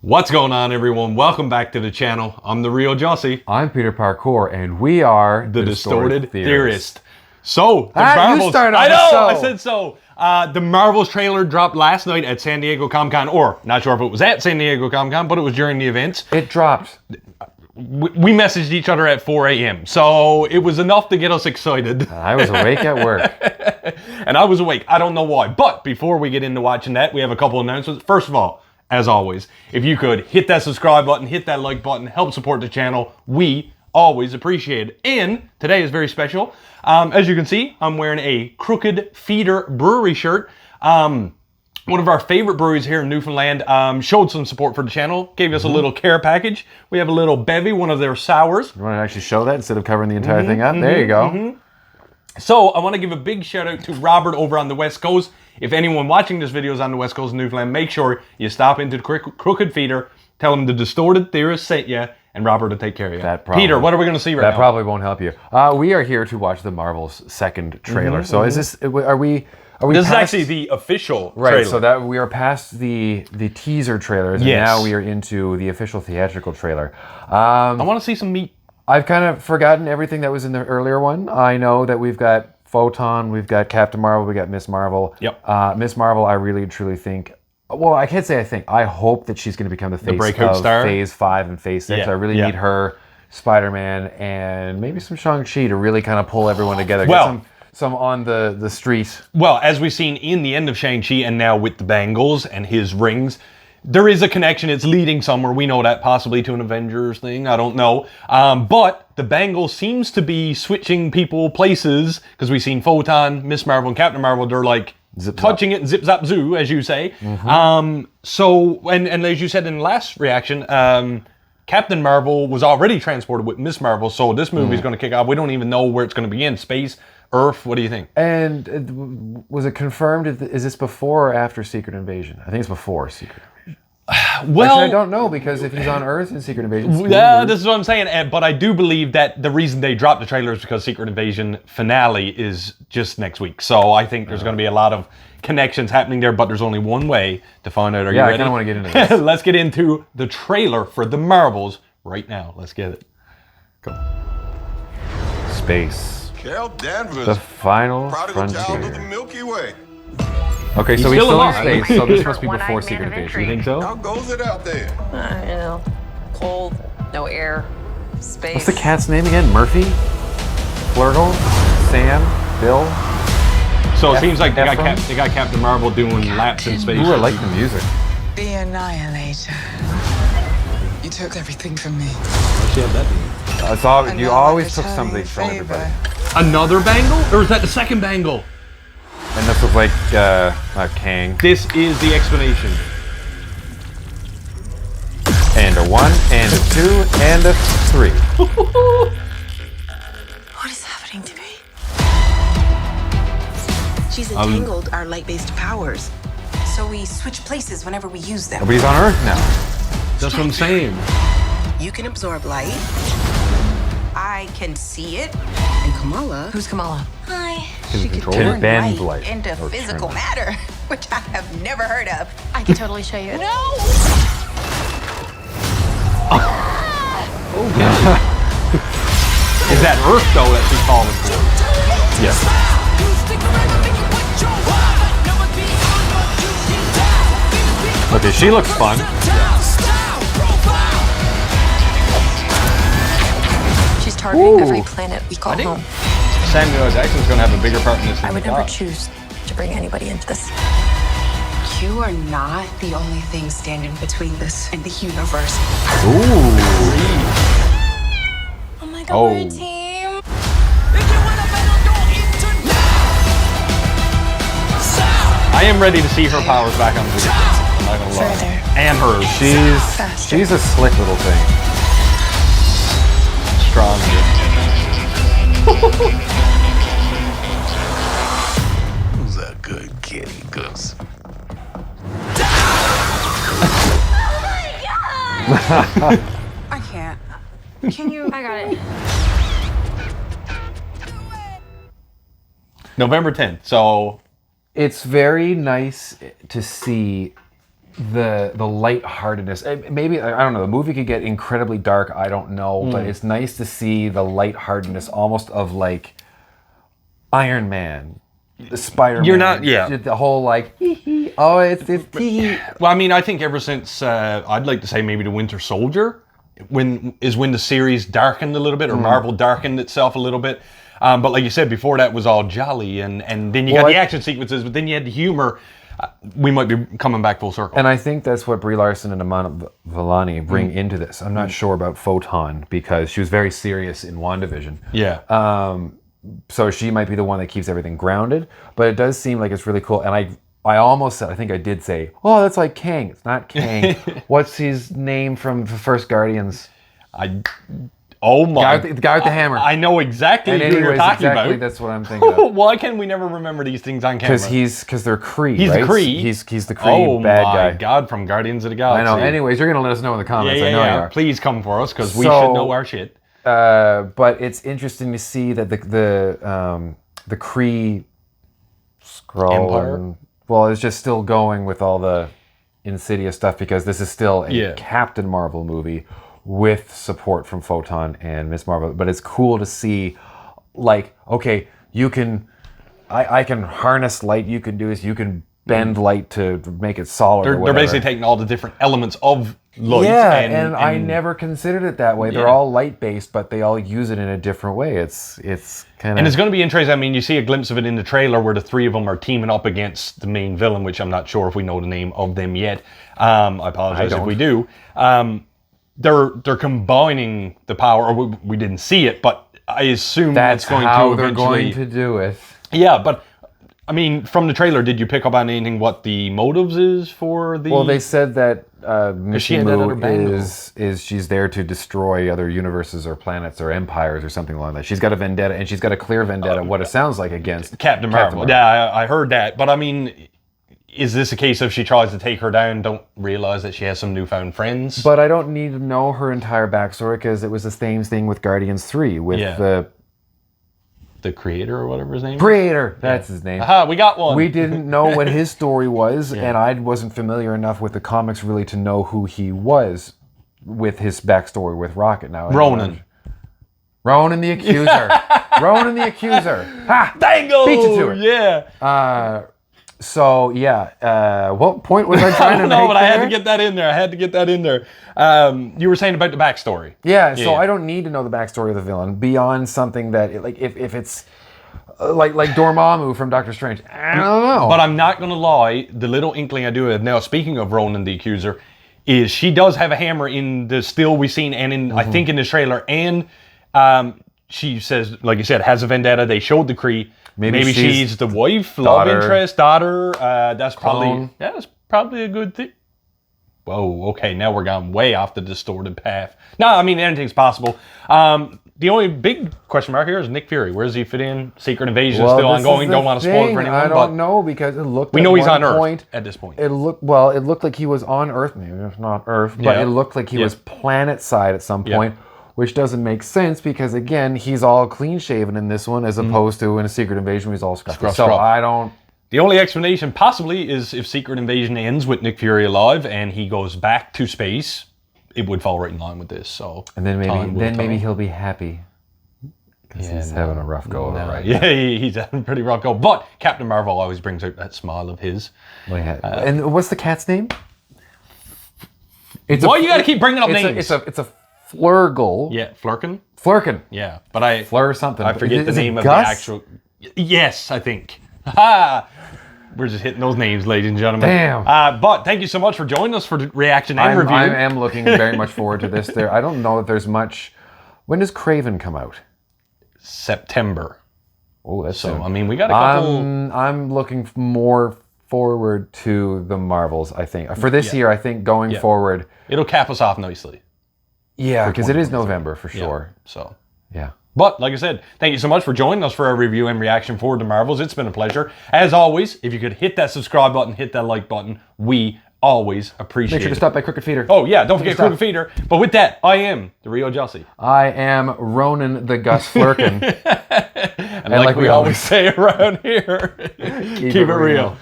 What's going on, everyone? Welcome back to the channel. I'm the real Jussy. I'm Peter Parkour, and we are the Distorted Theorist. So, the Marvels. You started I know. so. I said so. The Marvels trailer dropped last night at San Diego Comic-Con, or not sure if it was at San Diego Comic-Con, but it was during the events. It dropped. We messaged each other at 4 a.m. So it was enough to get us excited. I was awake at work. And I was awake. I don't know why. But before we get into watching that, we have a couple of announcements. First of all, as always, if you could hit that subscribe button, hit that like button, help support the channel, we always appreciate it. And today is very special. As you can see, I'm wearing a Crooked Feeder Brewery shirt. One of our favorite breweries here in Newfoundland showed some support for the channel, gave us a little care package. We have a little bevy, one of their sours. You want to actually show that instead of covering the entire thing up? There you go. So I want to give a big shout out to Robert over on the West Coast. If anyone watching this video is on the West Coast of Newfoundland, make sure you stop into the Crooked Feeder, tell them the Distorted Theorist sent you, and Robert will take care of you. Peter, what are we going to see right now? That probably won't help you. We are here to watch the Marvel's second trailer. So is this, are we this is past, actually the official right, trailer. So that we are past the teaser trailers, and now we are into the official theatrical trailer. I want to see some meat. I've kind of forgotten everything that was in the earlier one. I know that we've got Photon, we've got Captain Marvel, we got Miss Marvel. Yep. Miss Marvel, I really truly think, well, I can't say I think, I hope that she's going to become the face breakout of star. Phase 5 and Phase 6. Yeah. I really need her, Spider-Man, and maybe some Shang-Chi to really kind of pull everyone together. Well, get some on the street. Well, as we've seen in the end of Shang-Chi and now with the bangles and his rings, there is a connection. It's leading somewhere. We know that, possibly to an Avengers thing. I don't know. But the bangle seems to be switching people places, because we've seen Photon, Miss Marvel, and Captain Marvel. They're like touching it and zip zap zoo, as you say. So, and as you said in the last reaction, Captain Marvel was already transported with Miss Marvel. So this movie is going to kick off. We don't even know where it's going to be in space. Earth, what do you think? And was it confirmed? Is this before or after Secret Invasion? I think it's before Secret Invasion. Well, actually, I don't know, because if he's on Earth in Secret Invasion, yeah, this is what I'm saying. But I do believe that the reason they dropped the trailer is because Secret Invasion finale is just next week. So I think there's going to be a lot of connections happening there. But there's only one way to find out. Are you ready? I kind of want to get into this. Let's get into the trailer for the Marvels right now. Let's get it. Go. Space. Carol Danvers, the final prodigal child of the frontier. Milky Way. Okay, so he's still in space, so this must be before Secret Invasion. You think so? How goes it out there? You know, cold, no air, space. What's the cat's name again? Murphy? Flurgle? Sam? Bill? So it seems like they got Captain Marvel doing laps in space. Ooh, I like the music. The Annihilator. You took everything from me. What's she have that mean? You always took something from everybody. Another bangle? Or is that the second bangle? And this looks like Kang. This is the explanation. And a 1, and a 2, and a 3. What is happening to me? She's entangled our light-based powers. So we switch places whenever we use them. But he's on Earth now. That's what I'm saying. You can absorb light. I can see it. And Kamala... Who's Kamala? Hi. Can She could control turn it? Bend light light. into Or physical turn it. matter, which I have never heard of. I can totally show you. No! Is that Earth, though, that she's falling for? Yes. Okay, she looks fun. She's targeting Ooh. every planet we call home. Samuel L. Jackson's going to have a bigger part in this than I would we never thought. choose to bring anybody into this. You are not the only thing standing between this and the universe. Ooh. Oh my god, Oh. we're a team. I am ready to see her powers back on the screen. I'm not gonna lie. Further. And hers. She's a slick little thing. Strong. Who's a good kitty, Gus? I can't. Can you? I got it. November 10th. So It's very nice to see the lightheartedness. Maybe I don't know. The movie could get incredibly dark. I don't know, but it's nice to see the lightheartedness, almost of like Iron Man, the Spider-Man. You're not, yeah. The whole like, hee hee. Oh, it's hee hee. Well, I mean, I think ever since I'd like to say maybe the Winter Soldier, when the series darkened a little bit, or Marvel darkened itself a little bit. But like you said, before that was all jolly, and then you got the action sequences, but then you had the humor. We might be coming back full circle. And I think that's what Brie Larson and Amanda Villani bring into this. I'm not sure about Photon, because she was very serious in WandaVision. Yeah. So she might be the one that keeps everything grounded. But it does seem like it's really cool. And I almost said, I think I did say, oh, that's like Kang. It's not Kang. What's his name from the first Guardians? Oh my! The guy with the hammer. I know exactly who you're talking about. That's what I'm thinking of. Why can we never remember these things on camera? Because they're Kree. He's right? the Kree. He's the Kree bad guy. Oh my God! From Guardians of the Galaxy. I know. Anyways, you're gonna let us know in the comments. Yeah, I know you are. Please come for us, because we should know our shit. But it's interesting to see that the Kree Empire? Well, it's just still going with all the insidious stuff, because this is still a Captain Marvel movie with support from Photon and Miss Marvel. But it's cool to see, like, okay, you can, I can harness light, you can do this, you can bend light to make it solid. They're basically taking all the different elements of light. Yeah, and I never considered it that way. They're all light-based, but they all use it in a different way. It's kind of... And it's going to be interesting. I mean, you see a glimpse of it in the trailer where the three of them are teaming up against the main villain, which I'm not sure if we know the name of them yet. I apologize if we do. They're combining the power, or we didn't see it, but I assume that's going how to they're eventually... going to do it. Yeah, but I mean, from the trailer, did you pick up on anything what the motives is for the... Well, they said that she had that other Mishimu bangle. is she's there to destroy other universes or planets or empires or something like that. She's got a vendetta, and she's got a clear vendetta, what it sounds like, against Captain Marvel. Yeah, I heard that. But I mean, is this a case of she tries to take her down, don't realize that she has some newfound friends? But I don't need to know her entire backstory, because it was the same thing with Guardians 3 with the creator or whatever his name is? Creator, that's his name. Aha, we got one. We didn't know what his story was, and I wasn't familiar enough with the comics really to know who he was with his backstory with Rocket. Now, Ronan the Accuser. Ronan the Accuser. Ha! Dango! Beat you to it. Yeah. What point was I trying to make? No, but I had to get that in there. You were saying about the backstory. Yeah, so I don't need to know the backstory of the villain beyond something that, like, if it's like Dormammu from Doctor Strange. I don't know. But I'm not going to lie, the little inkling I do have now, speaking of Ronan the Accuser, is she does have a hammer in the still we've seen, and in I think in the trailer, and she says, like you said, has a vendetta. They showed the Kree. Maybe she's the wife, love interest, daughter. That's probably a good thing. Whoa, okay, now we're going way off the distorted path. No, I mean, anything's possible. The only big question mark here is Nick Fury. Where does he fit in? Secret Invasion is still ongoing. Don't want to spoil it for anyone. I don't know, because it looked. We know he's on Earth at this point. It looked like he was on Earth. Maybe it's not Earth, but it looked like he was planet side at some point. Which doesn't make sense, because, again, he's all clean-shaven in this one, as opposed to in a Secret Invasion where he's all scruffy. So I don't... The only explanation possibly is if Secret Invasion ends with Nick Fury alive and he goes back to space, it would fall right in line with this. So, and then maybe he'll be happy, because he's having a rough go of it right now. Yeah, he's having a pretty rough go. But Captain Marvel always brings out that smile of his. And what's the cat's name? Why you got to keep bringing up names? It's a Flurgle. Yeah, Flurkin? Flurkin. Yeah, but Fleur something. I forget the name of Gus? the actual... Yes, I think. Ha! We're just hitting those names, ladies and gentlemen. Damn. But thank you so much for joining us for the reaction and review. I am looking very much forward to this. I don't know if there's much... When does Craven come out? September. Oh, that's soon. I mean, we got a couple... I'm looking more forward to the Marvels, I think. For this year, I think going forward... It'll cap us off nicely. Yeah, because it is November for sure. Yeah, so, yeah. But, like I said, thank you so much for joining us for our review and reaction for The Marvels. It's been a pleasure. As always, if you could hit that subscribe button, hit that like button, we always appreciate it. Make sure to stop by Crooked Feeder. Oh, yeah, don't forget Crooked Feeder. But with that, I am the Rio Jussy. I am Ronan the Gus Flurkin. and like we always say around here, keep it real.